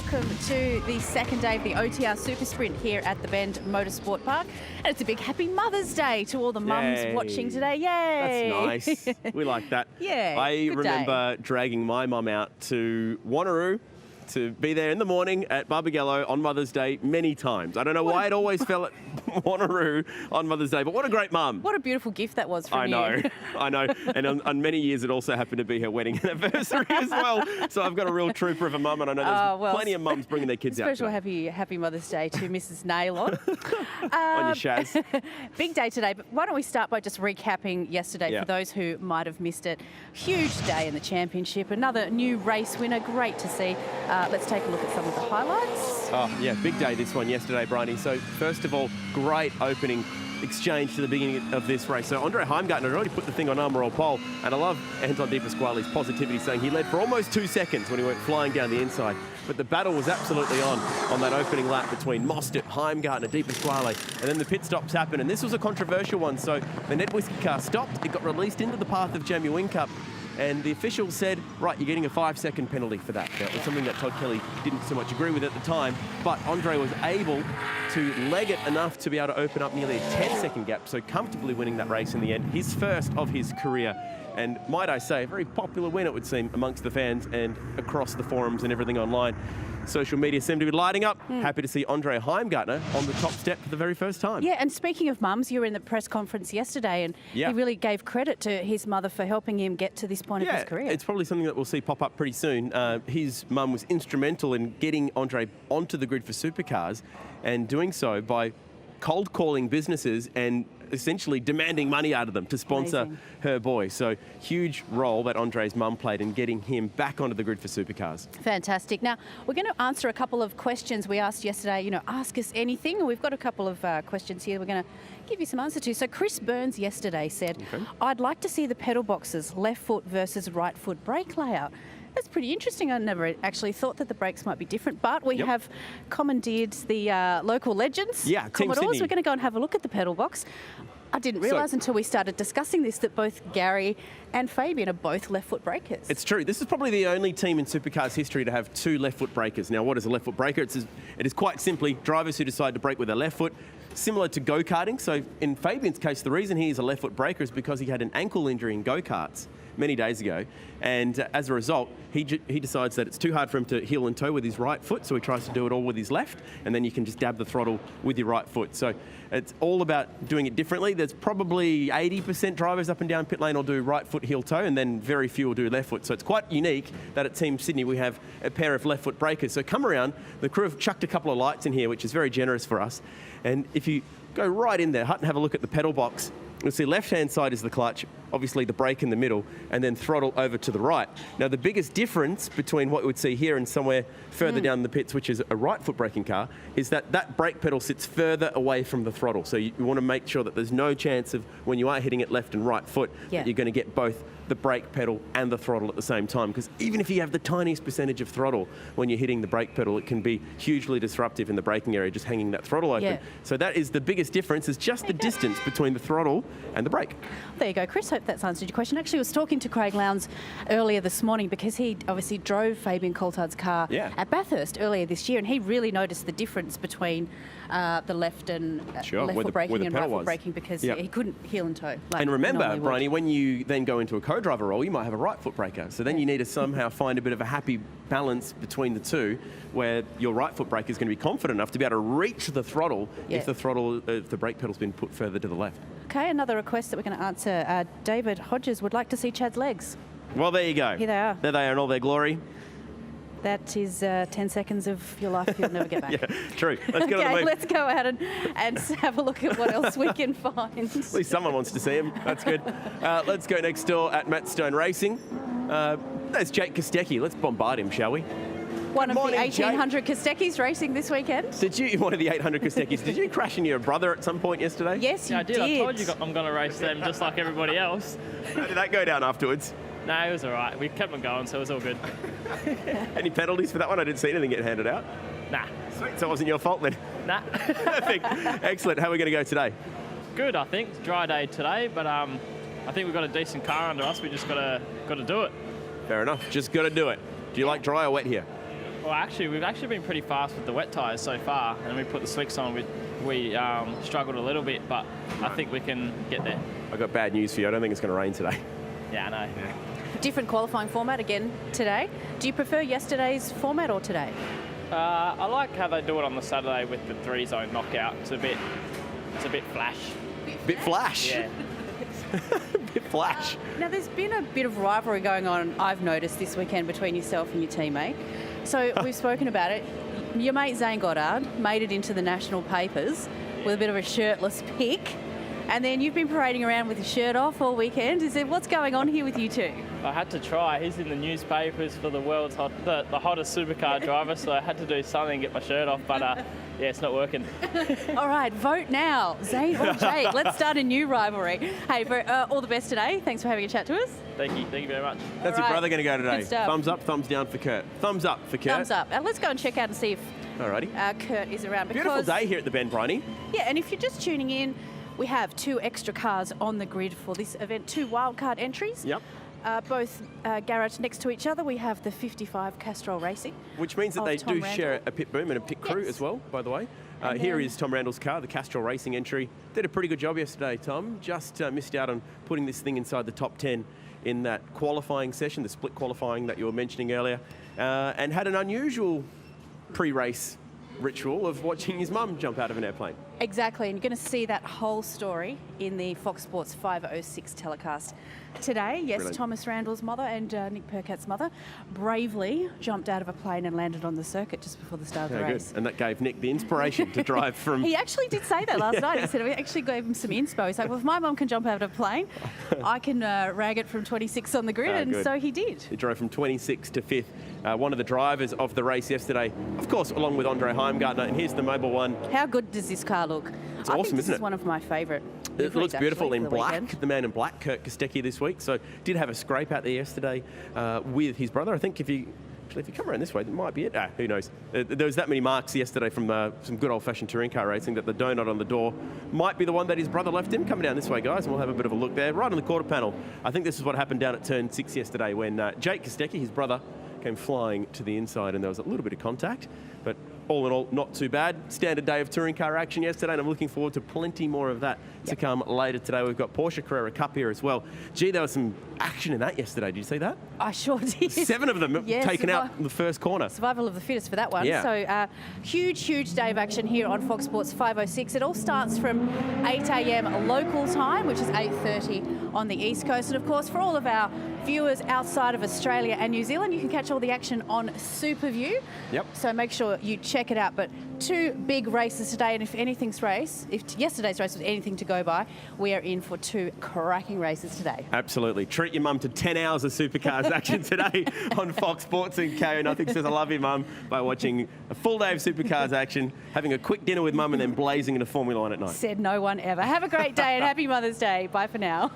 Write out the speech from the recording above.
welcome to the second day of the OTR SuperSprint here at the Bend Motorsport Park. And it's a big happy Mother's Day to all the mums watching today. Yay! That's nice. We like that. Yeah, I good remember dragging my mum out to Wanneroo to be there in the morning at Barbagallo on Mother's Day many times. I don't know why it always fell at Wanneroo on Mother's Day, but what a great mum. What a beautiful gift that was from you. I know. And on many years, it also happened to be her wedding anniversary as well. So I've got a real trooper of a mum, and I know there's plenty of mums bringing their kids out. Special happy Mother's Day to Mrs. Nailon. On your Shaz. Big day today, but why don't we start by just recapping yesterday for those who might have missed it. Huge day in the championship, another new race winner, great to see. Let's take a look at some of the highlights. Oh, yeah, big day this one yesterday, Bryony. So first of all, great opening exchange to the beginning of this race. So Andre Heimgartner had already put the thing on arm roll pole, and I love Anton De Pasquale's positivity, saying he led for almost 2 seconds when he went flying down the inside. But the battle was absolutely on that opening lap between Mostert, Heimgartner, De Pasquale, and then the pit stops happened. And this was a controversial one. So the Ned Whiskey car stopped. It got released into the path of Jamie Whincup. And the officials said, right, you're getting a 5-second penalty for that. That was something that Todd Kelly didn't so much agree with at the time. But Andre was able to leg it enough to be able to open up nearly a 10-second gap, so comfortably winning that race in the end. His first of his career. And might I say, a very popular win, it would seem, amongst the fans and across the forums and everything online. Social media seem to be lighting up. Happy to see Andre Heimgartner on the top step for the very first time. Yeah, and speaking of mums, you were in the press conference yesterday, and he really gave credit to his mother for helping him get to this point of his career. It's probably something that we'll see pop up pretty soon. His mum was instrumental in getting Andre onto the grid for supercars, and doing so by cold calling businesses and essentially demanding money out of them to sponsor her boy. So huge role that Andre's mum played in getting him back onto the grid for supercars. Fantastic. Now, we're going to answer a couple of questions we asked yesterday. You know, ask us anything. And we've got a couple of questions here we're going to give you some answer to. So Chris Burns yesterday said, I'd like to see the pedal boxes, left foot versus right foot brake layout. That's pretty interesting. I never actually thought that the brakes might be different, but we have commandeered the local legends, Commodores. We're going to go and have a look at the pedal box. I didn't realise until we started discussing this that both Gary and Fabian are both left-foot breakers. It's true. This is probably the only team in supercars history to have 2 left-foot breakers. Now, what is a left-foot breaker? It is quite simply drivers who decide to brake with their left foot, similar to go-karting. So in Fabian's case, the reason he is a left-foot breaker is because he had an ankle injury in go-karts many days ago, and as a result he decides that it's too hard for him to heel and toe with his right foot, so he tries to do it all with his left, and then you can just dab the throttle with your right foot. So it's all about doing it differently. There's probably 80% drivers up and down pit lane will do right foot heel toe, and then very few will do left foot. So it's quite unique that at Team Sydney we have a pair of left foot breakers. So come around, the crew have chucked a couple of lights in here, which is very generous for us, and if you go right in there, Hut, and have a look at the pedal box, you'll see left-hand side is the clutch, obviously the brake in the middle, and then throttle over to the right. Now, the biggest difference between what we would see here and somewhere further down the pits, which is a right-foot braking car, is that that brake pedal sits further away from the throttle. So you want to make sure that there's no chance of, when you are hitting it left and right foot, that you're going to get both the brake pedal and the throttle at the same time, because even if you have the tiniest percentage of throttle when you're hitting the brake pedal, it can be hugely disruptive in the braking area, just hanging that throttle open. So that is the biggest difference, is just the distance between the throttle and the brake. There you go, Chris. Hope that's answered your question. Actually, I was talking to Craig Lowndes earlier this morning, because he obviously drove Fabian Coulthard's car at Bathurst earlier this year, and he really noticed the difference between the left and left-foot braking and right-foot braking, because he couldn't heel and toe. And remember, Bryony, when you then go into a co-driver role, you might have a right-foot braker. So then you need to somehow find a bit of a happy balance between the two, where your right-foot braker is going to be confident enough to be able to reach the throttle if the brake pedal's been put further to the left. Okay, another request that we're going to answer. David Hodges would like to see Chad's legs. Well, there you go. Here they are. There they are in all their glory. That is 10 seconds of your life you'll never get back. True. Let's get on the move. Let's go out and have a look at what else we can find. At least someone wants to see him. That's good. Let's go next door at Matt Stone Racing. There's Jake Kostecki. Let's bombard him, shall we? One of the 1,800 Kosteckis racing this weekend. One of the 800 Kosteckis. Did you crash into your brother at some point yesterday? Yes, you did. I told you I'm going to race them just like everybody else. How did that go down afterwards? No, it was all right. We kept on going, so it was all good. Any penalties for that one? I didn't see anything get handed out. Nah. Sweet, so it wasn't your fault then? Nah. Perfect. Excellent. How are we going to go today? Good, I think. Dry day today, but I think we've got a decent car under us. We just got to do it. Fair enough. Just got to do it. Do you like dry or wet here? Well, actually, we've actually been pretty fast with the wet tyres so far, and we put the slicks on. We struggled a little bit, but I think we can get there. I've got bad news for you. I don't think it's going to rain today. Yeah, I know. Yeah. Different qualifying format again today. Do you prefer yesterday's format or today? I like how they do it on the Saturday with the 3-zone knockout. It's a bit flash. Bit flash. Yeah. Bit flash. Now, there's been a bit of rivalry going on, I've noticed, this weekend between yourself and your teammate. So we've spoken about it. Your mate Zane Goddard made it into the national papers with a bit of a shirtless pic. And then you've been parading around with your shirt off all weekend. What's going on here with you two? I had to try. He's in the newspapers for the world's the hottest supercar driver, so I had to do something, get my shirt off, but yeah, it's not working. All right, vote now, Zane or Jake. Let's start a new rivalry. Hey, all the best today. Thanks for having a chat to us. Thank you very much. That's your brother going to go today. Good stuff. Thumbs up, thumbs down for Kurt. Thumbs up for Kurt. Thumbs up. And let's go and check out and see if Alrighty. Kurt is around. Beautiful day here at the Bend, Bryony. Yeah, and if you're just tuning in, we have 2 extra cars on the grid for this event, 2 wildcard entries. Yep. Both garage next to each other. We have the 55 Castrol Racing. Which means that they Tom do Randall. share a pit boom and a pit crew Yes. as well, by the way. And Here then- is Tom Randall's car, the Castrol Racing entry. Did a pretty good job yesterday, Tom. Just missed out on putting this thing inside the top 10 in that qualifying session, the split qualifying that you were mentioning earlier, and had an unusual pre-race ritual of watching his mum jump out of an airplane. Exactly, and you're going to see that whole story in the Fox Sports 506 telecast today. Yes, Brilliant. Thomas Randall's mother and Nick Percat's mother bravely jumped out of a plane and landed on the circuit just before the start of the Yeah, good. race. And that gave Nick the inspiration to drive from... He actually did say that last night. He said, we actually gave him some inspo. He's like, well, if my mum can jump out of a plane, I can rag it from 26 on the grid, and good. so he did. He drove from 26 to 5th. One of the drivers of the race yesterday, of course, along with Andre Heimgartner. And here's the Mobile One. How good does this car look? It's I awesome, think this isn't is it? one of my favourite. It looks beautiful in black. Weekend. The man in black, Kurt Kostecki, this week. So did have a scrape out there yesterday with his brother. I think if you come around this way, that might be it. Who knows? There was that many marks yesterday from some good old-fashioned touring car racing that the donut on the door might be the one that his brother left him. Coming down this way, guys, and we'll have a bit of a look there. Right on the quarter panel. I think this is what happened down at turn 6 yesterday when Jake Kostecki, his brother, came flying to the inside and there was a little bit of contact. But all in all, not too bad. Standard day of touring car action yesterday, and I'm looking forward to plenty more of that to come later today. We've got Porsche Carrera Cup here as well. Gee, there was some action in that yesterday. Did you see that? I sure did. 7 of them Yes, taken out in the first corner. Survival of the fittest for that one. Yeah. So huge day of action here on Fox Sports 506. It all starts from 8 a.m. local time, which is 8:30 on the East Coast. And of course, for all of our viewers outside of Australia and New Zealand, you can catch all the action on SuperView. Yep. So make sure you check it out. But 2 big races today, and if yesterday's race was anything to go by, we are in for 2 cracking races today. Absolutely. Treat your mum to 10 hours of supercars action today on Fox Sports and KO Nothing says I love you, mum, by watching a full day of supercars action, having a quick dinner with mum and then blazing into Formula One at night. Said no one ever. Have a great day and happy Mother's Day. Bye for now.